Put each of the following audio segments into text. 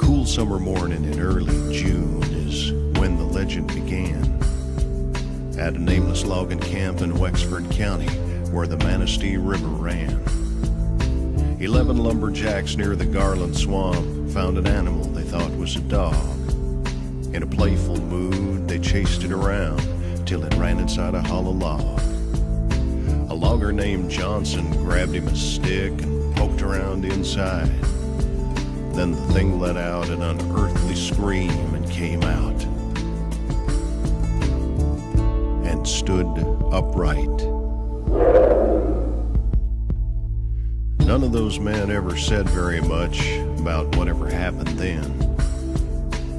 cool summer morning in early June is when the legend began. At a nameless logging camp in Wexford County where the Manistee River ran. 11 lumberjacks near the Garland Swamp found an animal they thought was a dog. In a playful mood, they chased it around till it ran inside a hollow log. A logger named Johnson grabbed him a stick and poked around inside. Then the thing let out an unearthly scream and came out and stood upright. None of those men ever said very much about whatever happened then.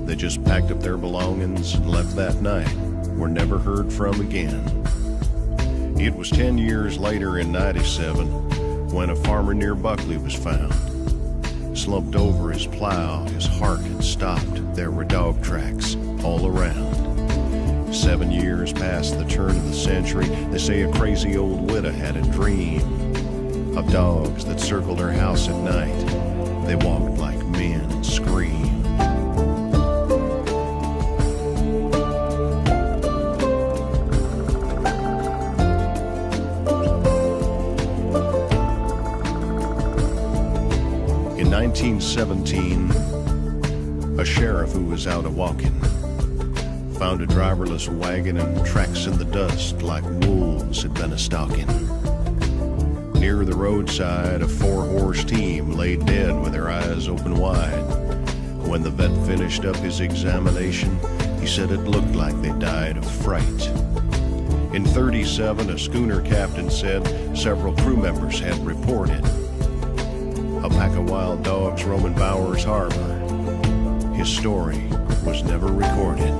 They just packed up their belongings and left that night, were never heard from again. It was 10 years later in '97 when a farmer near Buckley was found. Slumped over his plow, his heart had stopped. There were dog tracks all around. 7 years past the turn of the century, they say a crazy old widow had a dream of dogs that circled her house at night. They walked like men and screamed. In 1917, a sheriff who was out a-walking found a driverless wagon and tracks in the dust like wolves had been a-stalking. Near the roadside, a 4-horse team lay dead with their eyes open wide. When the vet finished up his examination, he said it looked like they died of fright. In '37, a schooner captain said several crew members had reported a pack of wild dogs roaming Bowers Harbor. His story was never recorded.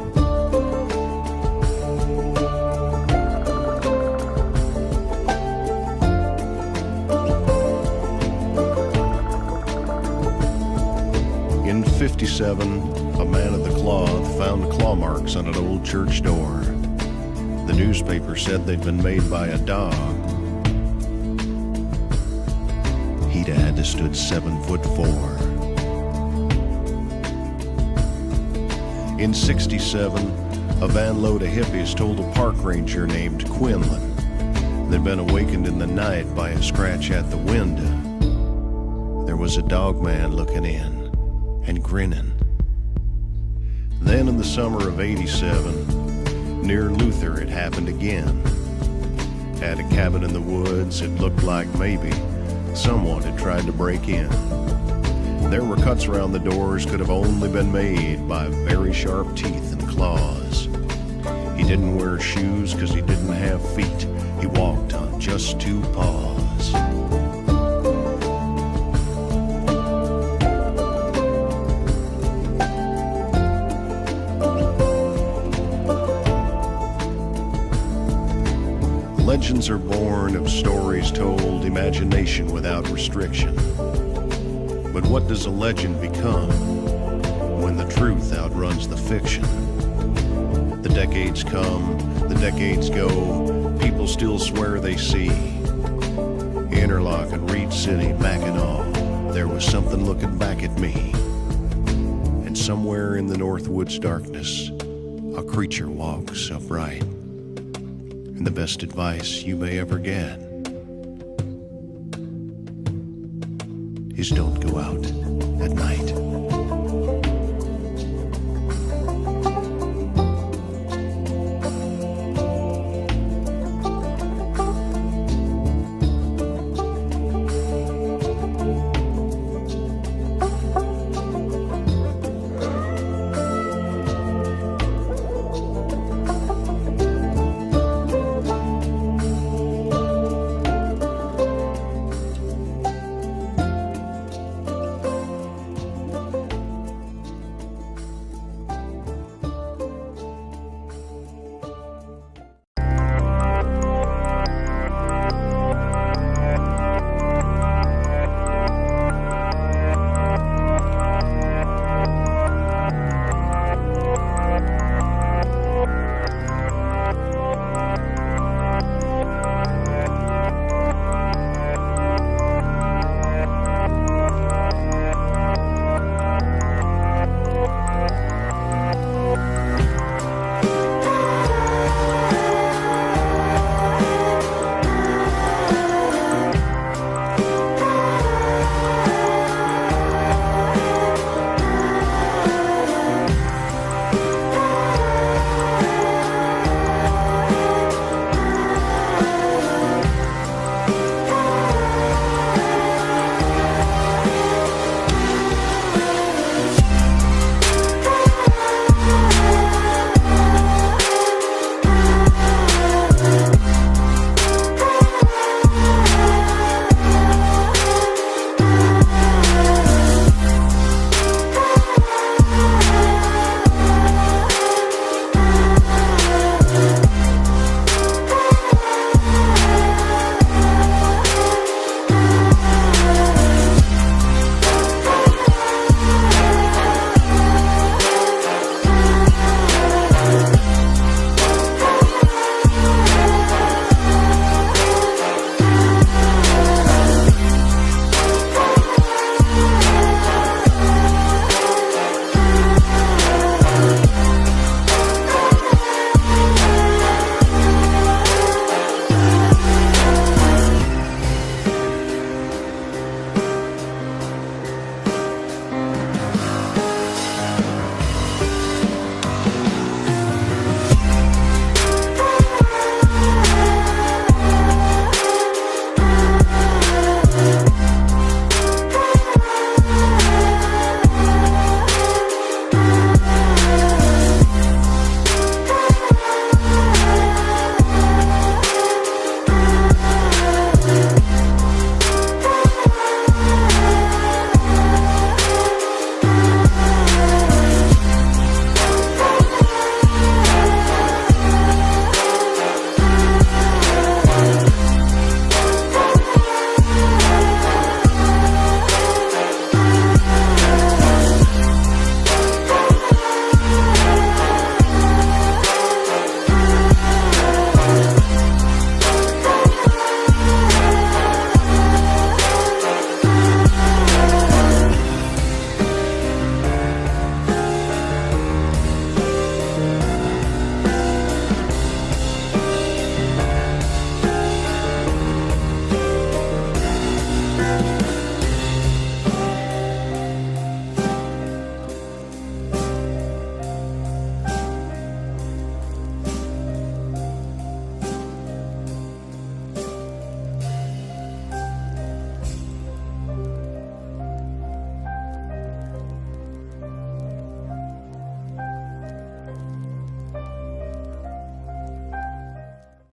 In '57, a man of the cloth found claw marks on an old church door. The newspaper said they'd been made by a dog. He'd had to stood 7'4". In '67, a van load of hippies told a park ranger named Quinlan they'd been awakened in the night by a scratch at the window. There was a dogman looking in and grinning. Then in the summer of '87, near Luther, it happened again. At a cabin in the woods, it looked like maybe someone had tried to break in. There were cuts around the doors could have only been made by very sharp teeth and claws. He didn't wear shoes because he didn't have feet. He walked on just 2 paws. Legends are born of stories told, imagination without restriction. But what does a legend become when the truth outruns the fiction? The decades come, the decades go, people still swear they see. Interlock and Reed City, Mackinac, there was something looking back at me. And somewhere in the Northwoods darkness, a creature walks upright. And the best advice you may ever get is don't go out at night.